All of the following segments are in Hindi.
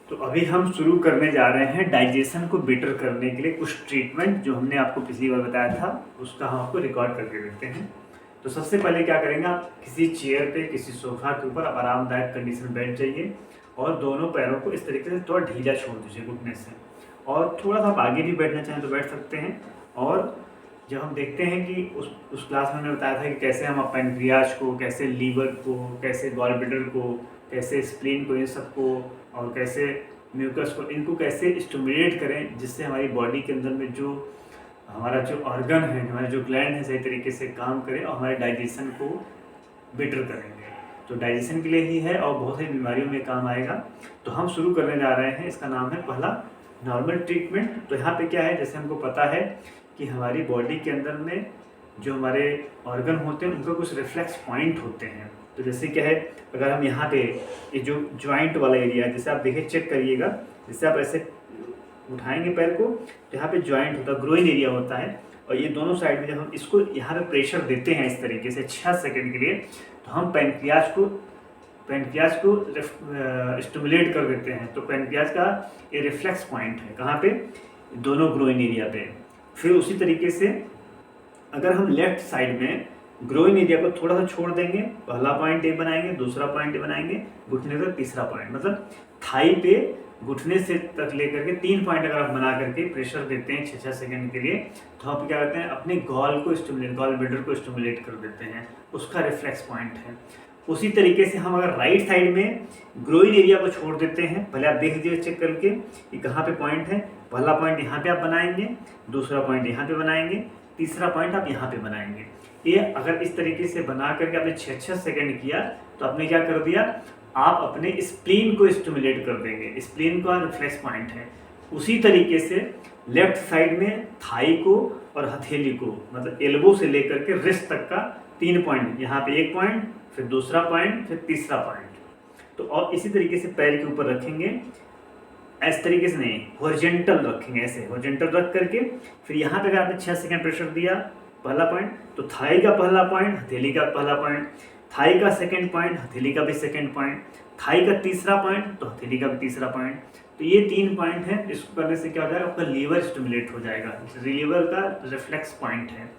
तो अभी हम शुरू करने जा रहे हैं डाइजेशन को बेटर करने के लिए कुछ ट्रीटमेंट जो हमने आपको पिछली बार बताया था, उसका हम आपको रिकॉर्ड करके देते हैं। तो सबसे पहले क्या करेंगे, आप किसी चेयर पे, किसी सोफा के ऊपर आप आरामदायक कंडीशन में बैठ जाइए और दोनों पैरों को इस तरीके से थोड़ा ढीला छोड़ दीजिए घुटने से, और थोड़ा सा आप आगे भी बैठना चाहें तो बैठ सकते हैं। और जब हम देखते हैं कि उस क्लास में हमने बताया था कि कैसे हम पैनक्रियाज को, कैसे लीवर को, कैसे गॉल ब्लैडर को, कैसे स्प्लीन को, इन सबको, और कैसे म्यूकस को, इनको कैसे स्टिमुलेट करें जिससे हमारी बॉडी के अंदर में जो हमारा जो ऑर्गन है, हमारे जो ग्लैंड है, सही तरीके से काम करें और हमारे डाइजेशन को बेटर करेंगे। तो डाइजेशन के लिए ही है और बहुत सारी बीमारियों में काम आएगा। तो हम शुरू करने जा रहे हैं, इसका नाम है पहला नॉर्मल ट्रीटमेंट। तो यहाँ पे क्या है, जैसे हमको पता है कि हमारी बॉडी के अंदर में जो हमारे ऑर्गन होते हैं उनका कुछ रिफ्लेक्स पॉइंट होते हैं। तो जैसे क्या है, अगर हम यहाँ पे ये जो जॉइंट वाला एरिया है, जैसे आप देखिए, चेक करिएगा, जैसे आप ऐसे उठाएंगे पैर को तो यहाँ पे जॉइंट होता है, ग्रोइन एरिया होता है, और ये दोनों साइड में जब हम इसको यहाँ पे प्रेशर देते हैं इस तरीके से 6 सेकंड के लिए, तो हम पैनक्रियाज को स्टिमुलेट कर देते हैं। तो पैनक्रियाज का ये रिफ्लेक्स पॉइंट है, कहाँ पे, दोनों ग्रोइन एरिया पे। फिर उसी तरीके से अगर हम लेफ्ट साइड में ग्रोइन एरिया को थोड़ा सा छोड़ देंगे, पहला पॉइंट ए बनाएंगे, दूसरा पॉइंट ए बनाएंगे, घुटने का तीसरा पॉइंट, मतलब थाई पे घुटने से तक लेकर के 3 पॉइंट अगर आप बना करके प्रेशर देते हैं 6-6 सेकंड के लिए, तो आप क्या करते हैं, अपने गॉल ब्लैडर को स्टिमुलेट कर देते हैं, उसका रिफ्लेक्स पॉइंट है। उसी तरीके से हम अगर राइट साइड में ग्रोइन एरिया को छोड़ देते हैं, पहले आप देख लीजिए चेक करके कि कहाँ पे पॉइंट है। पहला पॉइंट यहाँ पे आप बनाएंगे, दूसरा पॉइंट यहाँ पे बनाएंगे, तीसरा पॉइंट आप यहाँ पे बनाएंगे। ये अगर इस तरीके से बना करके आपने 6-6 सेकंड किया तो आपने क्या कर दिया, आप अपने स्प्लीन को स्टिमुलेट कर देंगे। स्प्लीन का रिफ्लेक्स पॉइंट है। उसी तरीके से लेफ्ट साइड में थाई को और हथेली को, मतलब एल्बो से लेकर के रिस्ट तक का 3 पॉइंट, यहाँ पे 1 पॉइंट, फिर दूसरा पॉइंट, फिर तीसरा पॉइंट। तो और इसी तरीके से पैर के ऊपर रखेंगे, इस तरीके से नहीं, हॉरिजॉन्टल रखेंगे, ऐसे हॉरिजॉन्टल रख करके फिर यहाँ पे अगर आपने 6 सेकंड प्रेशर दिया, पहला पॉइंट, तो थाई का पहला पॉइंट, हथेली का पहला पॉइंट, थाई का सेकंड पॉइंट, हथेली का भी सेकंड पॉइंट, थाई का तीसरा पॉइंट, तो हथेली का भी तीसरा पॉइंट। तो ये 3 पॉइंट है। इसको करने से क्या हो जाएगा, आपका लीवर स्टिमुलेट हो जाएगा, लीवर का रिफ्लेक्स पॉइंट है।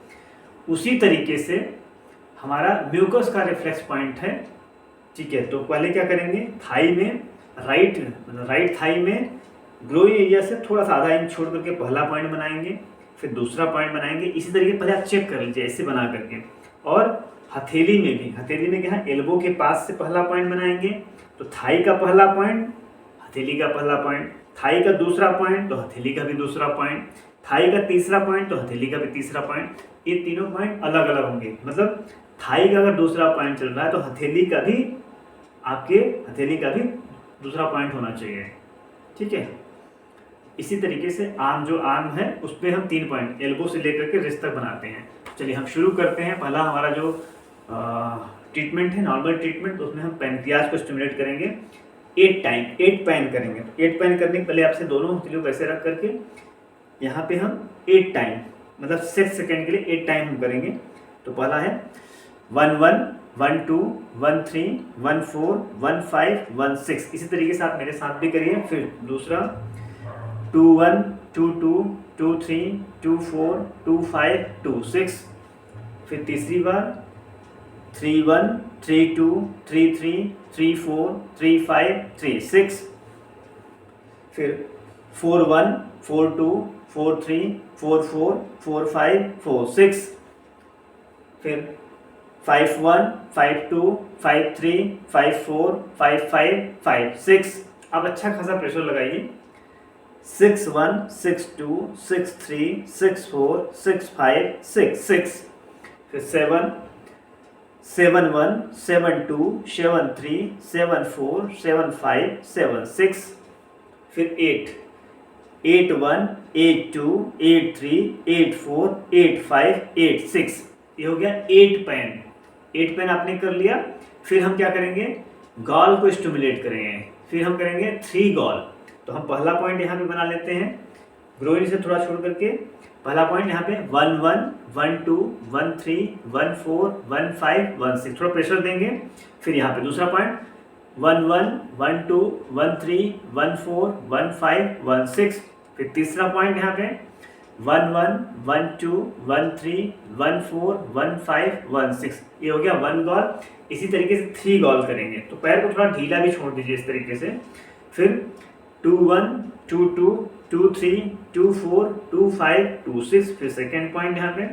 उसी तरीके से हमारा म्यूकस का रिफ्लेक्स पॉइंट है, ठीक है। तो पहले क्या करेंगे, थाई में राइट थाई में ग्रोइन एरिया से थोड़ा सा आधा इंच छोड़ करके पहला पॉइंट बनाएंगे, फिर दूसरा पॉइंट बनाएंगे। इसी तरीके पहले आप चेक कर लीजिए ऐसे बना करके। और हथेली में क्या है, एल्बो के पास से पहला पॉइंट बनाएंगे, तो थाई का पहला पॉइंट, हथेली का पहला पॉइंट, थाई का दूसरा पॉइंट, तो हथेली का भी दूसरा पॉइंट, थाई का तीसरा पॉइंट, तो हथेली का भी तीसरा पॉइंट। ये तीनों पॉइंट अलग अलग होंगे, मतलब थाई का अगर दूसरा पॉइंट चल रहा है तो हथेली का भी दूसरा पॉइंट होना चाहिए, ठीक है। इसी तरीके से आर्म है उस पर हम 3 पॉइंट एल्बो से लेकर के रिस्ट तक बनाते हैं। चलिए हम शुरू करते हैं। पहला हमारा जो ट्रीटमेंट है, नॉर्मल ट्रीटमेंट, तो उसमें हम पैनक्रियाज को स्टिमुलेट करेंगे 8 पैन करेंगे। तो 8 पैन करने के पहले आपसे दोनों हथेलियों को ऐसे रख करके यहाँ पे हम 8 टाइम, मतलब 6 सेकंड के लिए 8 टाइम हम करेंगे। तो पहला है 1-1, 1-2, 1-3, 1-4, 1-5, 1-6। इसी तरीके से आप मेरे साथ भी करिए। फिर दूसरा 2-1, 2-2, 2-3, 2-4, 2-5, 2-6। फिर तीसरी बार 3-1, 3-2, 3-3, 3-4, 3-5, 3-6। फिर 4-1, 4-2, 4-3, 4-4, 4-5, 4-6। फिर 5-1, 5-2, 5-3, 5-4, 5-5, 5-6। अब अच्छा खासा प्रेशर लगाइए। 6-1, 6-2, 6-3, 6-4, 6-5, 6-6। फिर 7-1, 7-2, 7-3, 7-4, 7-5, 7-6। फिर 8-1, 8-2, 8-3, 8-4, 8-5, 8-6। ये हो गया 8 पैन आपने कर लिया। फिर हम क्या करेंगे, गॉल को स्टिमुलेट करेंगे। फिर हम करेंगे 3 गॉल। तो हम पहला पॉइंट यहाँ पे बना लेते हैं, ग्रोइन से थोड़ा छोड़ करके। पहला पॉइंट यहाँ पे 1-1, 1-2, 1-3, 1-4, 1-5, 1-6, थोड़ा प्रेशर देंगे। फिर यहाँ पे दूसरा पॉइंट 1 1 1 2 1 3 1 4 1 5 1 6। फिर तीसरा पॉइंट यहाँ पे 1 1 1 2 1 3 1 4 1 5 1 6। ये हो गया 1 गॉल। इसी तरीके से 3 गॉल करेंगे, तो पैर को थोड़ा ढीला भी छोड़ दीजिए इस तरीके से। फिर 2 1 2 2 2 3 2 4 2 5 2 6। फिर सेकेंड पॉइंट यहाँ पे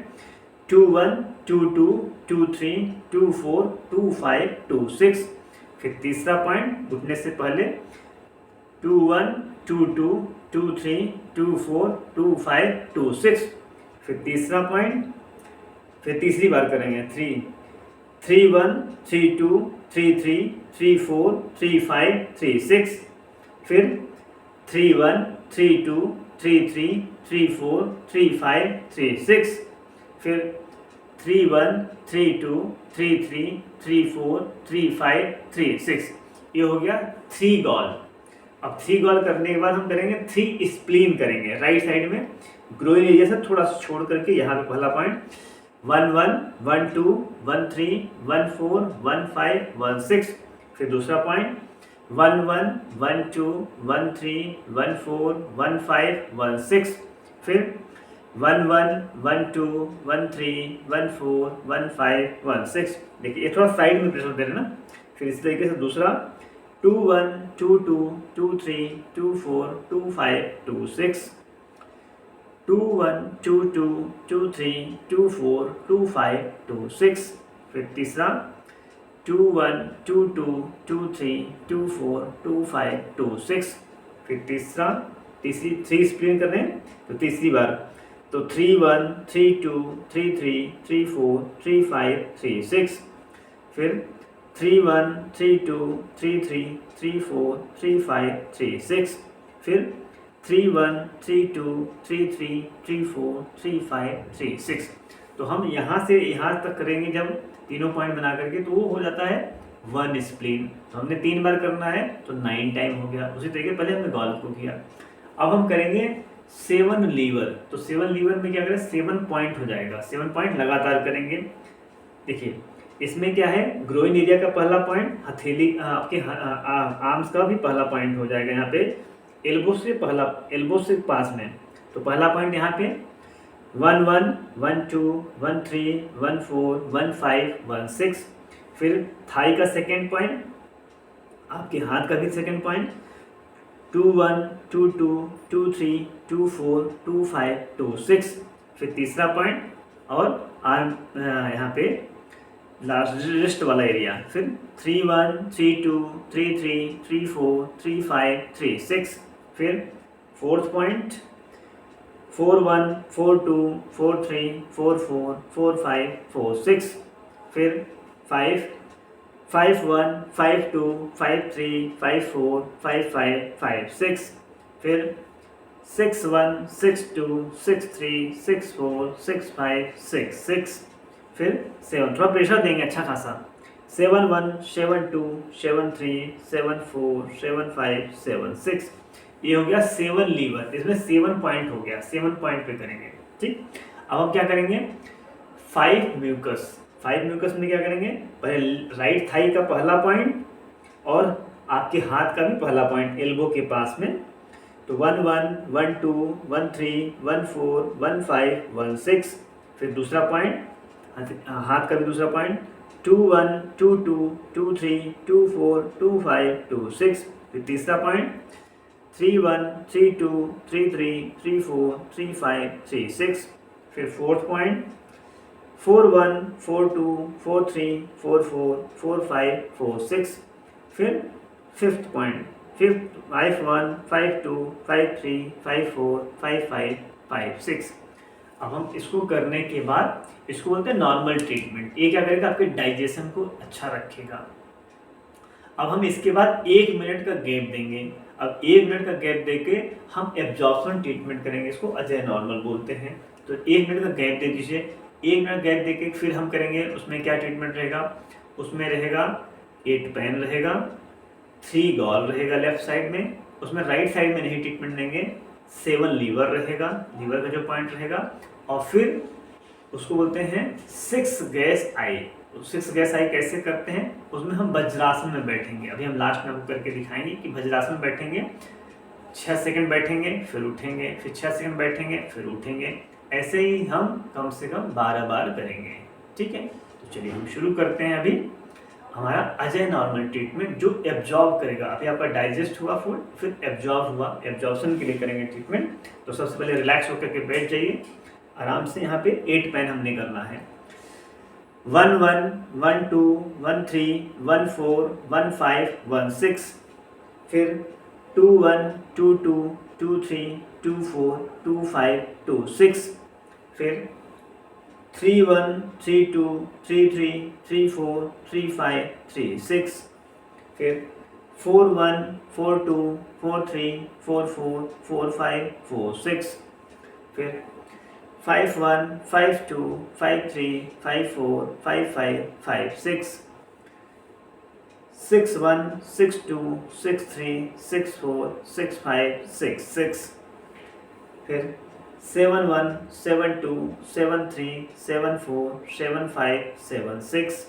2 1 2 2 2 3 2 4 2 5 2 6। फिर तीसरा पॉइंट घुटने से पहले 2 1 2 2 2 3 2 4 2 5 2 6। फिर तीसरा पॉइंट, फिर तीसरी बार करेंगे 3 3 1 3 2 3 3 3 4 3 5 3 6। फिर 3 1 3 2 3 3 3 4 3 5 3 6। फिर 3 1 3 2 3 3 3 4 3 5 3 6। ये हो गया 3 गॉल। अब 3 गॉल करने के बाद हम करेंगे 3 स्प्लीन करेंगे राइट साइड में, ग्रोइन एरिया से थोड़ा छोड़ करके। यहाँ पे पहला पॉइंट 1 1 1 2 1 3 1 4 1 5 1 6। फिर दूसरा पॉइंट 1 1 1 2 1 3 1 4 1 5 1 6। फिर 1 1 1 2 1 3 1 4 1 5 1 6। देखिए ये थोड़ा साइड में प्रेशर दे रहे हैं ना। फिर इस तरीके से दूसरा 2 1 2 2 2 3 2 4 2 5 2 6। 2 1 2 2 2 3 2 4 2 5 2 6। फिर तीसरा 2 1 2 2 2 3 2 4 2 5 2 6। फिर तीसरी 3 स्प्लिन कर रहे हैं, तो तीसरी बार तो 3 1 3 2 3 3 3 4 3 5 3 6। फिर 3 1 3 2 3 3 3 4 3 5 3 6। फिर 3 1 3 2 3 3 3 4 3 5 3 6। तो हम यहाँ से यहाँ तक करेंगे जब तीनों पॉइंट बना करके, तो वो हो जाता है 1 स्प्लिन। तो हमने 3 बार करना है तो 9 टाइम हो गया। उसी तरीके पहले हमने गॉल को किया। अब हम करेंगे 7 लीवर। तो 7 लीवर में क्या करें, 7 पॉइंट हो जाएगा। 7 पॉइंट लगातार करेंगे। देखिए इसमें क्या है, ग्रोइन एरिया का पहला पॉइंट, हथेली आपके आर्म्स का भी पहला पॉइंट हो जाएगा। यहाँ पे एल्बो से पास में, तो पहला पॉइंट यहाँ पे 1 1 1 2 1 3 1 4 1 5 1 6। फिर थाई का सेकेंड पॉइंट, आपके हाथ का भी सेकेंड पॉइंट 2 1 2 2 2 3 2 4 2 5 2 6। फिर तीसरा पॉइंट और आर्म यहाँ पे लास्ट रिस्ट वाला एरिया। फिर 3 1 3 2 3 3 3 4 3 5 3 6। फिर फोर्थ पॉइंट 4 1 4 2 4 3 4 4 4 5 4 6। फिर 5 5 1 5 2 5 3 5 4 5 5 5 6। फिर 6 1 6 2 6 3 6 4 6 5 6 6। फिर 7, थोड़ा प्रेशर देंगे अच्छा खासा, 7 1 7 2 7 3 7 4 7 5 7 6। ये हो गया 7 लीवर। इसमें 7 पॉइंट हो गया, 7 पॉइंट पे करेंगे। ठीक, अब हम क्या करेंगे 5 म्यूकस। 5 म्यूकस में क्या करेंगे, पहले राइट थाई का पहला पॉइंट और आपके हाथ का भी पहला पॉइंट एल्बो के पास में। तो 1 1 1 2 1 3 1 4 1 5 1 6। फिर दूसरा पॉइंट हाथ का भी दूसरा पॉइंट 2 1 2 2 2 3 2 4 2 5 2 6। फिर तीसरा पॉइंट 3 1 3 2 3 3 3 4 3 5 3 6। फिर फोर्थ पॉइंट 4 1 4 2 4 3 4 4 4 5 4 6। फिर फिफ्थ पॉइंट 5 1 5 2 5 3 5 4 5 5 5 6। अब हम इसको करने के बाद इसको बोलते हैं नॉर्मल ट्रीटमेंट। ये क्या करेगा, आपके डाइजेशन को अच्छा रखेगा। अब हम इसके बाद 1 मिनट का गैप देंगे। अब 1 मिनट का गैप देके हम एब्जॉर्प्शन ट्रीटमेंट करेंगे, इसको अजय नॉर्मल बोलते हैं। तो 1 मिनट का गैप दे दीजिए। 1 मिनट गैप देके फिर हम करेंगे, उसमें क्या ट्रीटमेंट रहेगा, उसमें रहेगा 8 पेन रहेगा, 3 गॉल रहेगा लेफ्ट साइड में, उसमें राइट साइड में नहीं ट्रीटमेंट देंगे, 7 लीवर रहेगा, लीवर का जो पॉइंट रहेगा, और फिर उसको बोलते हैं 6 गैस आई। तो 6 गैस आई कैसे करते हैं, उसमें हम वज्रासन में बैठेंगे। अभी हम लास्ट में आपको करके दिखाएंगे कि वज्रासन में बैठेंगे, 6 सेकंड बैठेंगे, फिर उठेंगे, फिर 6 सेकंड बैठेंगे, फिर उठेंगे। ऐसे ही हम कम से कम 12 बार करेंगे। ठीक है, तो चलिए हम शुरू करते हैं। अभी हमारा अजय नॉर्मल ट्रीटमेंट जो एब्जॉर्ब करेगा, अभी आपका डाइजेस्ट हुआ फूड, फिर एब्जॉर्ब हुआ, एब्जॉर्प्शन के लिए करेंगे ट्रीटमेंट। तो सबसे पहले रिलैक्स होकर के बैठ जाइए आराम से। यहाँ पे 8 पैन हमने करना है। 1 1 1 2 1 3 1 4 1 5 1 6, फिर 2 1 2 2 2 3 2 4 2 5 2 6, फिर 3 1 3 2 3 3 3 4 3 5 3 6, फिर 4 1 4 2 4 3 4 4 4 5 4 6, फिर 5 1 5 2 5 3 5 4 5 5 5 6, 6 1 6 2 6 3 6 4 6 5 6 6, फिर 7 1 7 2 7 3 7 4 7 5 7 6,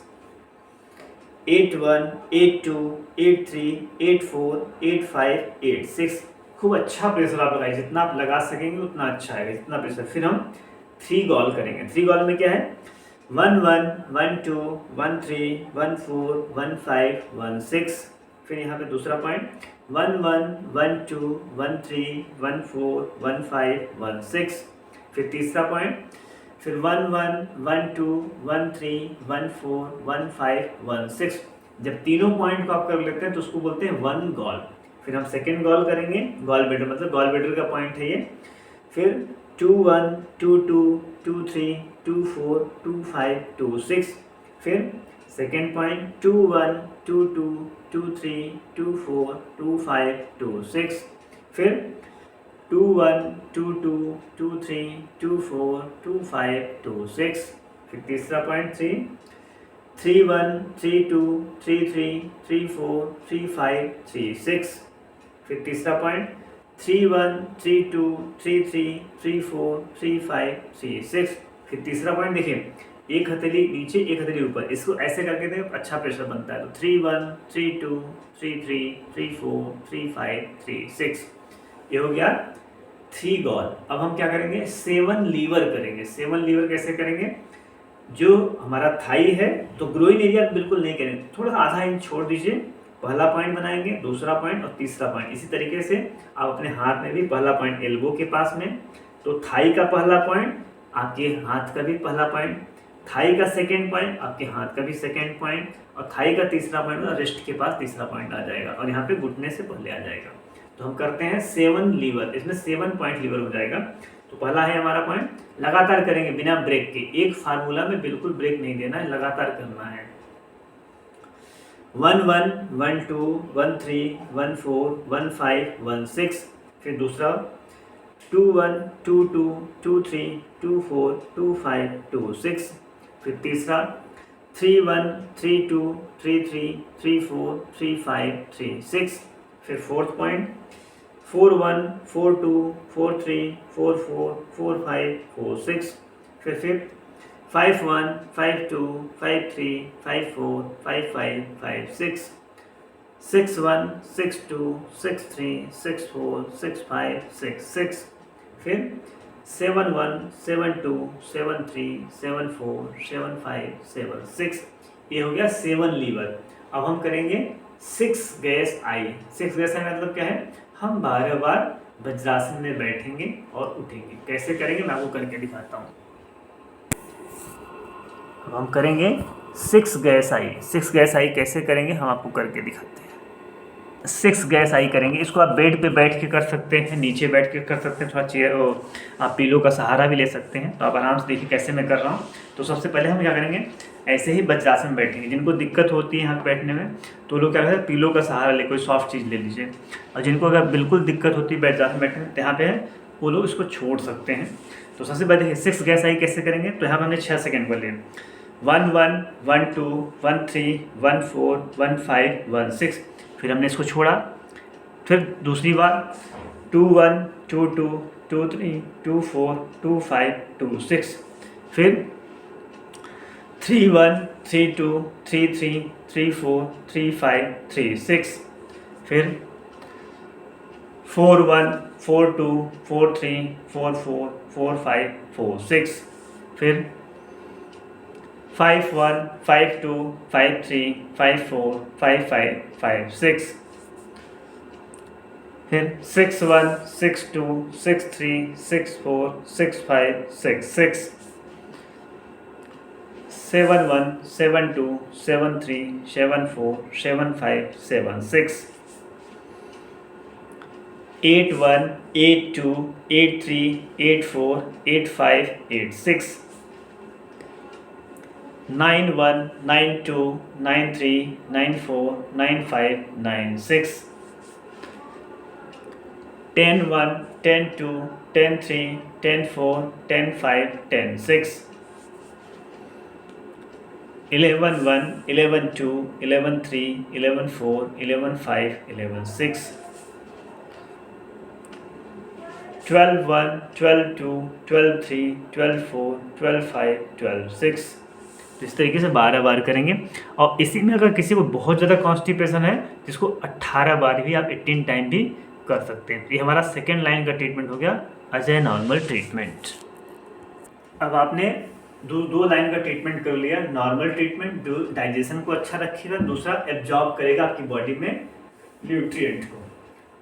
8 1 8 2 8 3 8 4 8 5 8 6। खूब अच्छा प्रेशर आप लगाइए, जितना आप लगा सकेंगे उतना अच्छा है, इतना प्रेशर। फिर हम 3 गॉल करेंगे। 3 गॉल में क्या है, 1 1 1 2 1 3 1 4 1 5 1 6, फिर यहाँ पे दूसरा पॉइंट 1 1 1 2 1 3 1 4 1 5 1 6, फिर तीसरा पॉइंट, फिर 1 1 1 2 1 3 1 4 1 5 1 6। जब तीनों पॉइंट को आप कर लेते हैं तो उसको बोलते हैं 1 गॉल। फिर हम सेकेंड गॉल करेंगे, गॉल ब्लैडर मतलब गॉल ब्लैडर का पॉइंट है ये। फिर 2 1 2 2 2 3 2 4 2 5 2 6, फिर सेकेंड पॉइंट 2 1 2 2 2 3 2 4 2 5 2 6, फिर 2 1 2 2 2 3 2 4 2 5 2 6, फिर तीसरा पॉइंट 3 3 1 3 2 3 3 3 4 3 5 3 6, फिर तीसरा पॉइंट 3 1 3 2 3 3 3 4 3 5 3 6, फिर तीसरा पॉइंट देखिए, एक हथेली नीचे एक हथेली ऊपर, इसको ऐसे करके दें अच्छा प्रेशर बनता है। तो 3 1 3 2 3 3 3 4 3 5 3 6, ये हो गया 3 गॉल। अब हम क्या करेंगे, 7 लीवर करेंगे। 7 लीवर कैसे करेंगे, जो हमारा थाई है तो ग्रोइन एरिया बिल्कुल नहीं करेंगे, थोड़ा आधा इंच छोड़ दीजिए। पहला पॉइंट बनाएंगे, दूसरा पॉइंट और तीसरा पॉइंट। इसी तरीके से आप अपने हाथ में भी पहला पॉइंट एल्बो के पास में, तो थाई का पहला पॉइंट आपके हाथ का भी पहला पॉइंट, थाई का सेकेंड पॉइंट आपके हाथ का भी सेकेंड पॉइंट, और थाई का तीसरा पॉइंट रिस्ट के पास तीसरा पॉइंट आ जाएगा, और यहाँ पे घुटने से पहले आ जाएगा। तो हम करते हैं 7 लीवर, इसमें 7 पॉइंट लीवर हो जाएगा। तो पहला है हमारा पॉइंट, लगातार करेंगे बिना ब्रेक के, एक फार्मूला में बिल्कुल ब्रेक नहीं देना है, लगातार करना है। 1 1 1 2 1 3 1 4 1 5 1 6, फिर दूसरा 2 1 2 2 2 3 2 4 2 5 2 6, फिर तीसरा 3 1 3 2 3 3 3 4 3 5 3 6, फिर फोर्थ पॉइंट 4 1 4 2 4 3 4 4 4 5 4 6, फिर 5 1 5 2 5 3 5 4 5 5 5 6, 6 1 6 2 6 3 6 4 6 5 6 6, फिर 7 1 7 2 7 3 7 4 7 5 7 6। ये हो गया 7 लीवर। अब हम करेंगे 6 गैस आई। 6 गैस आई मतलब क्या है, हम 12 बार वज्रासन में बैठेंगे और उठेंगे। कैसे करेंगे मैं आपको करके दिखाता हूँ। अब हम करेंगे 6 गैस आई। 6 गैस आई कैसे करेंगे हम आपको करके दिखाते हैं। 6 गैस आई करेंगे, इसको आप बेड पे बैठ के कर सकते हैं, नीचे बैठ के कर सकते हैं, थोड़ा चेयर आप पिलो का सहारा भी ले सकते हैं। तो आप आराम से देखिए कैसे मैं कर रहा हूँ। तो सबसे पहले हम क्या करेंगे, ऐसे ही वज्रासन में बैठेंगे। जिनको दिक्कत होती है यहाँ बैठने में तो लोग क्या करते हैं, पिलो का सहारा ले, कोई सॉफ्ट चीज़ ले लीजिए। और जिनको अगर बिल्कुल दिक्कत होती है वज्रासन बैठने में, तो यहाँ पे वो लोग इसको छोड़ सकते हैं। तो सबसे पहले देखिए 6 गैस आई कैसे करेंगे। तो यहाँ पर हमने 6 सेकेंड कर लिए, 1 1 1 2 1 3 1 4 1 5 1 6, फिर हमने इसको छोड़ा। फिर दूसरी बार 2 1 2 2 2 3 2 4 2 5 2 6, फिर 3-1 3-2 3-3 3-4 3-5 3-6, फिर 4-1 4-2 4-3 4-4 4-5 4-6, फिर 5-1 5-2 5-3 5-4 5-5 5-6, फिर 6-1 6-2 6-3 6-4 6-5 6-6, 7-1 7-2 7-3 7-4 7-5 7-6, 8-1 8-2 8-3 8-4 8-5 8-6, 9-1 9-2 9-3 9-4 9-5 9-6, 10-1 10-2 10-3 10-4 10-5 10-6, 11-1 11-2 11-3 11-4 11-5 11-6, 12-1 12-2 12-3 12-4 12-5 12-6। तो इस तरीके से 12 बार करेंगे। और इसी में अगर किसी को बहुत ज़्यादा कॉन्स्टिपेशन है जिसको 18 बार भी आप 18 टाइम भी कर सकते हैं। ये हमारा सेकेंड लाइन का ट्रीटमेंट हो गया एज ए नॉर्मल ट्रीटमेंट। अब आपने दो लाइन का ट्रीटमेंट कर लिया। नॉर्मल ट्रीटमेंट जो डाइजेशन को अच्छा रखेगा, दूसरा एब्जॉर्ब करेगा आपकी बॉडी में न्यूट्रिएंट को।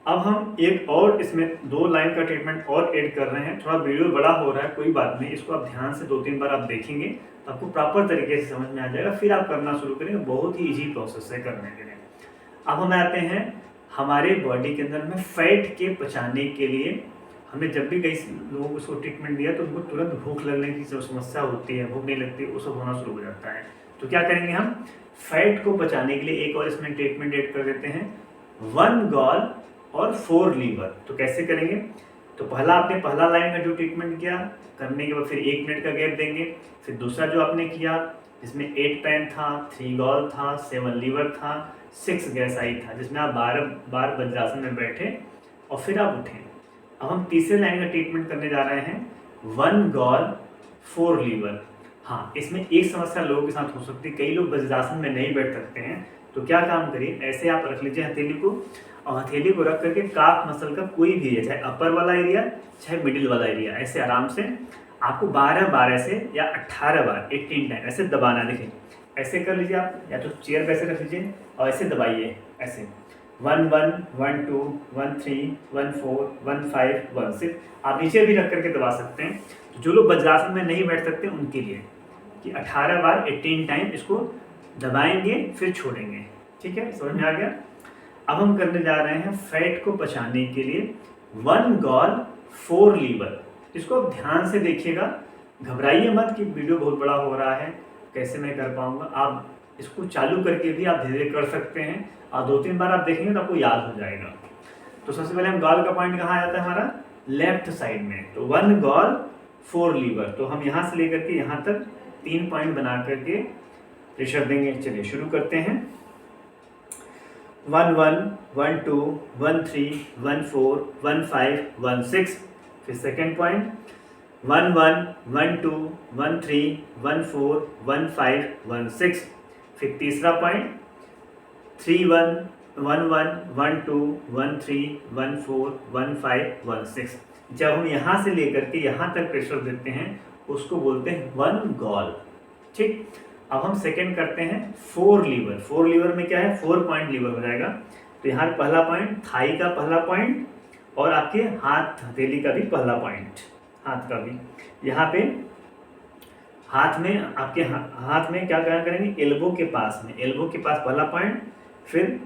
अब हम एक और इसमें 2 लाइन का ट्रीटमेंट और ऐड कर रहे हैं। थोड़ा वीडियो बड़ा हो रहा है, कोई बात नहीं, इसको आप ध्यान से 2-3 बार आप देखेंगे तो आपको प्रॉपर तरीके से समझ में आ जाएगा, फिर आप करना शुरू करेंगे। बहुत ही ईजी प्रोसेस है करने के लिए। अब हम आते हैं हमारे बॉडी के अंदर में फैट के पचाने के लिए। हमने जब भी कई लोगों को इसको ट्रीटमेंट दिया तो उनको तुरंत भूख लगने की जो समस्या होती है, भूख नहीं लगती, वो सब होना शुरू हो जाता है। तो क्या करेंगे हम, फैट को बचाने के लिए एक और इसमें ट्रीटमेंट ऐड कर देते हैं, 1 गॉल और 4 लीवर। तो कैसे करेंगे, तो पहला लाइन का जो ट्रीटमेंट किया, करने के बाद फिर 1 मिनट का गैप देंगे। फिर दूसरा जो आपने किया जिसमें 8 पैन था, 3 गॉल था, 7 लीवर था, 6 गैस आई था, जिसमें आप 12 बार वज्रासन में बैठे और फिर आप उठें। अब हम तीसरे लाइन का ट्रीटमेंट करने जा रहे हैं, 1 गॉल 4 लीवर। हाँ, इसमें एक समस्या लोगों के साथ हो सकती है, कई लोग वज्रासन में नहीं बैठ सकते हैं। तो क्या काम करिए, ऐसे आप रख लीजिए हथेली को, और हथेली को रख करके काफ मसल का कोई भी एरिया, चाहे अपर वाला एरिया चाहे मिडिल वाला एरिया, ऐसे आराम से आपको 12 बार ऐसे या 18 बार 18 टाइम ऐसे दबाना। देखिए ऐसे कर लीजिए आप, या तो चेयर पे ऐसे रख लीजिए और ऐसे दबाइए, ऐसे 1-1 1-2 1-3 1-4 1-5 1-6। आप नीचे भी रख करके दबा सकते हैं। तो जो लोग वज्रासन में नहीं बैठ सकते उनके लिए कि 18 बार 18 टाइम इसको दबाएंगे फिर छोड़ेंगे। ठीक है, समझ में आ गया। अब हम करने जा रहे हैं फैट को बचाने के लिए 1 गॉल 4 लीवर। इसको आप ध्यान से देखिएगा, घबराइए मत कि वीडियो बहुत बड़ा हो रहा है, कैसे मैं कर पाऊंगा। आप इसको चालू करके भी आप धीरे धीरे कर सकते हैं, और 2-3 बार आप देखेंगे तो आपको याद हो जाएगा। तो सबसे पहले हम गॉल का पॉइंट कहाँ आता है हमारा, लेफ्ट साइड में। तो 1 गॉल 4 लीवर, तो हम यहाँ से लेकर के यहाँ तक 3 पॉइंट बना करके प्रेशर देंगे। चलिए शुरू करते हैं। 1-1 1-2 1-3 1-4 1-5 1-6। फिर सेकेंड पॉइंट 1-1 1-2 1-3 1-4 1-5 1-6। फिर तीसरा पॉइंट 3-1 1-1 1-2 1-3 1-4 1-5 1-6। जब हम यहाँ से लेकर के यहाँ तक प्रेशर देते हैं उसको बोलते हैं 1 गॉल। ठीक, अब हम सेकंड करते हैं 4 लीवर। 4 लीवर में क्या है, 4 पॉइंट लीवर हो जाएगा। तो यहाँ पहला पॉइंट थाई का पहला पॉइंट, और आपके हाथ हथेली का भी पहला पॉइंट, हाथ का भी। यहाँ पे हाथ में आपके हाथ में क्या करेंगे, एल्बो के पास में, एल्बो के पास पहला पॉइंट, फिर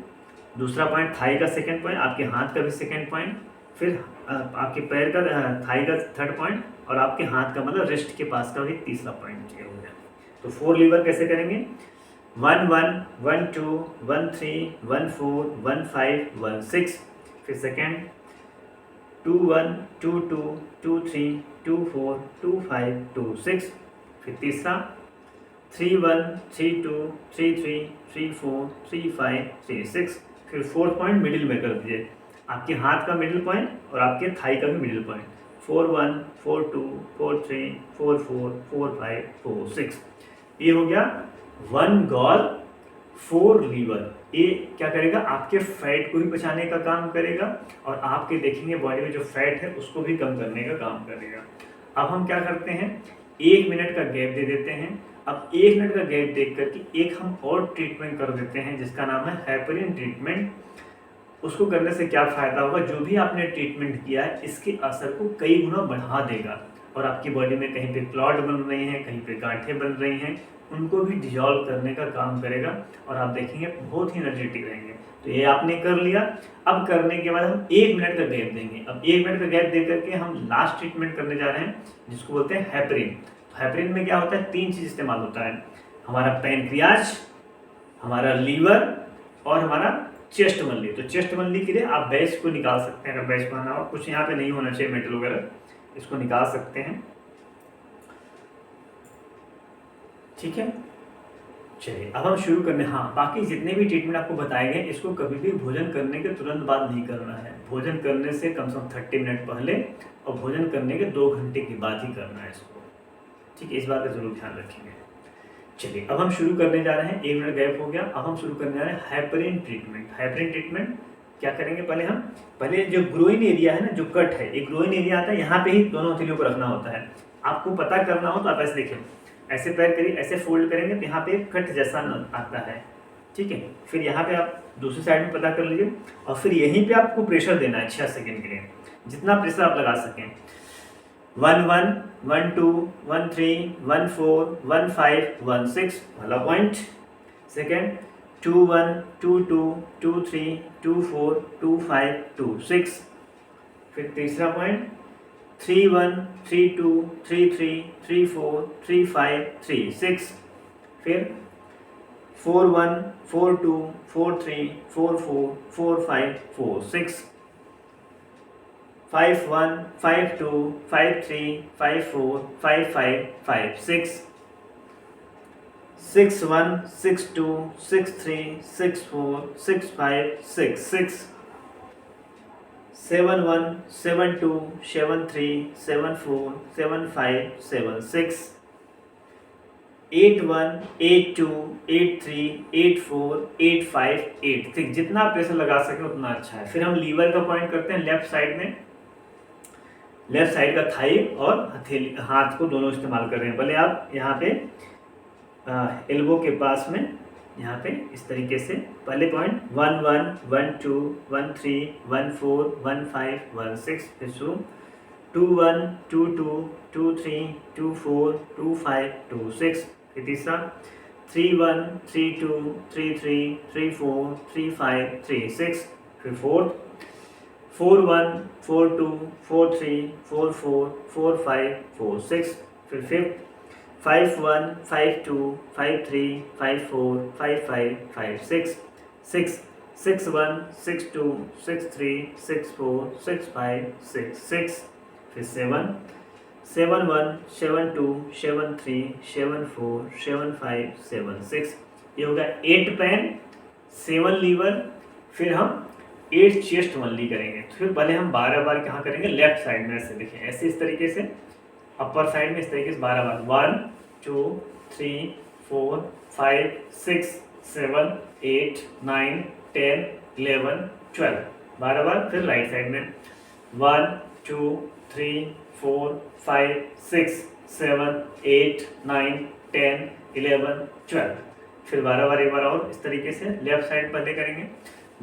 दूसरा पॉइंट थाई का सेकंड पॉइंट, आपके हाथ का भी सेकंड पॉइंट, फिर आपके पैर का थाई का थर्ड पॉइंट, और आपके हाथ का मतलब रिस्ट के पास का भी तीसरा पॉइंट हो गया। तो 4 लीवर कैसे करेंगे, 1-1 1-2 1-3 1-4 1-5 1-6। फिर सेकेंड 2-1 2-2 2-3 2-4 2-5 2-6। फिर तीसरा 3-1 3-2 3-3 3-4 3-5 3-6। फिर फोर्थ पॉइंट मिडिल में कर दीजिए, आपके हाथ का मिडिल पॉइंट और आपके थाई का भी मिडिल पॉइंट, 4-1 4-2 4-3 4-4 4-5 4-6। ये हो गया 1 गॉल 4 लीवर। ये क्या करेगा, आपके फैट को भी बचाने का काम करेगा और आपके देखेंगे बॉडी में जो फैट है उसको भी कम करने का काम करेगा। अब हम क्या करते हैं, 1 मिनट का गैप दे देते हैं। अब 1 मिनट का गैप देख करके एक हम और ट्रीटमेंट कर देते हैं जिसका नाम है हेपरिन ट्रीटमेंट। उसको करने से क्या फ़ायदा होगा, जो भी आपने ट्रीटमेंट किया है इसके असर को कई गुना बढ़ा देगा और आपकी बॉडी में कहीं पे क्लॉट बन रही हैं, कहीं पे गांठें बन रही हैं, उनको भी डिजॉल्व करने का काम करेगा और आप देखेंगे बहुत ही एनर्जेटिक रहेंगे। तो ये आपने कर लिया। अब करने के बाद हम 1 मिनट का गैप देंगे। अब 1 मिनट का गैप दे करके हम लास्ट ट्रीटमेंट करने जा रहे हैं जिसको बोलते हैं हेपरिन। हेपरिन में क्या होता है, 3 चीज़ इस्तेमाल होता है, हमारा पैनक्रियाज, हमारा लीवर और हमारा चेस्ट मल्ली। तो चेस्ट मल्ली के लिए आप बैच को निकाल सकते हैं, अगर बैच बनाना हो, कुछ यहाँ पे नहीं होना चाहिए मेटल वगैरह, इसको निकाल सकते हैं। ठीक है, चलिए अब हम शुरू करने। हाँ, बाकी जितने भी ट्रीटमेंट आपको बताए गए इसको कभी भी भोजन करने के तुरंत बाद नहीं करना है। भोजन करने से कम से कम 30 मिनट पहले और भोजन करने के 2 घंटे के बाद ही करना है इसको। ठीक है, इस बात का जरूर ध्यान रखेंगे। चलिए अब हम शुरू करने जा रहे हैं। 1 मिनट गैप हो गया। अब हम शुरू करने जा रहे हैं हेपरिन ट्रीटमेंट। हेपरिन ट्रीटमेंट क्या करेंगे, पहले जो ग्रोइन एरिया है ना, जो कट है, एक ग्रोइन एरिया आता है, यहाँ पे ही दोनों हथेलियों को रखना होता है। आपको पता करना हो तो आप ऐसे देखिए, ऐसे पैर करिए, ऐसे फोल्ड करेंगे तो यहाँ पे कट जैसा आता है। ठीक है, फिर यहाँ पे आप दूसरी साइड में पता कर लीजिए और फिर यहीं पे आपको प्रेशर देना है 6 सेकंड के लिए, जितना प्रेशर आप लगा सकें। 1 1 1 2 1 3 1 4 1 5 1 6 वाला पॉइंट। सेकेंड 2 1 2 2 2 3 2 4 2 5 2 6। फिर तीसरा पॉइंट 3 1 3 2 3 3 3 4 3 5 3 6। फिर 4 1 4 2 4 3 4 4 4 5 4 6। 5 1 5 2 5 3 5 4 5 5 5 6। 6 1 6 2 6 3 6 4 6 5 6 6। 7 1 7 2 7 3 7 4 7 5 7 6। 8 1 8 2 8 3 8 4 8 5 8 6। जितना प्रेशर लगा सके उतना अच्छा है। फिर हम लीवर का पॉइंट करते हैं लेफ्ट साइड में। लेफ्ट साइड का थाई और हथेली, हाथ को दोनों इस्तेमाल कर रहे हैं। भले आप यहाँ पे एल्बो के पास में, यहाँ पे इस तरीके से पहले पॉइंट 1 1 1 2 1 3 1 4 1 5 1 6। फिर शुरू 2 1 2 2 2 3 2 4 2 5 2 6। फिर तीसरा 3 1 3 2 3 3 3 4 3 5 3 6। फिर फोर्थ 4 1 4 2 4 3 4 4 4 5 4 6। फिर फिफ्थ 5 1 5 2 5 3 5 4 5 5 5 6 6 6 1 6 2 6 3 6 4 6 5 6 6। फिर 7 7 1 7 2 7 3 7 4 7 5 7 6। ये होगा 8 पैन 7 लीवर। फिर हम 8 चेस्ट मल्ली करेंगे। फिर पहले हम 12 बार कहाँ करेंगे, लेफ्ट साइड में। ऐसे देखिए, ऐसे इस तरीके से अपर साइड में इस तरीके से 12 बार 1 2 3 4 5 6 7 8 9 10 11 12 12 बार। फिर राइट साइड में 1 2 3 4 5 6 7 8 9 10 11 12। फिर 12 बार एक बार और इस तरीके से लेफ्ट साइड पहले करेंगे।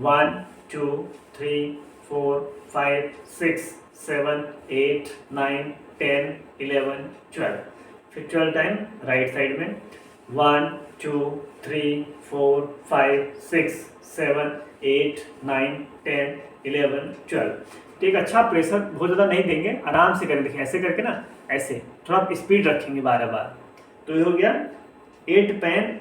1 2 3 4 5 6 7 8 9 10 11 12। फिर 12 टाइम राइट साइड में 1 2 3 4 5 6 7 8 9 10 11 12। तो एक अच्छा प्रेशर बहुत ज़्यादा नहीं देंगे, आराम से करें। देखिए ऐसे करके ना, ऐसे थोड़ा स्पीड रखेंगे 12 बार। तो ये हो गया 8 पैन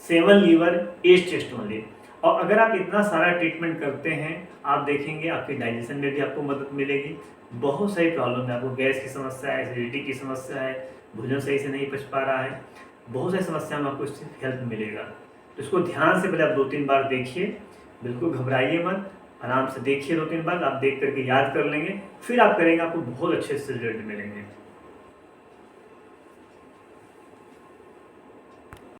7 लीवर 8 चेस्ट मल्ली। और अगर आप इतना सारा ट्रीटमेंट करते हैं, आप देखेंगे आपके डाइजेशन में भी आपको मदद मिलेगी। बहुत सारी प्रॉब्लम है, आपको गैस की समस्या है, एसिडिटी की समस्या है, भोजन सही से नहीं पच पा रहा है, बहुत सारी समस्या में आपको इससे हेल्प मिलेगा। तो इसको ध्यान से पहले आप 2-3 बार देखिए, बिल्कुल घबराइए मत, आराम से देखिए 2-3 बार। आप देख करके याद कर लेंगे, फिर आप करेंगे, आपको बहुत अच्छे से रिजल्ट मिलेंगे।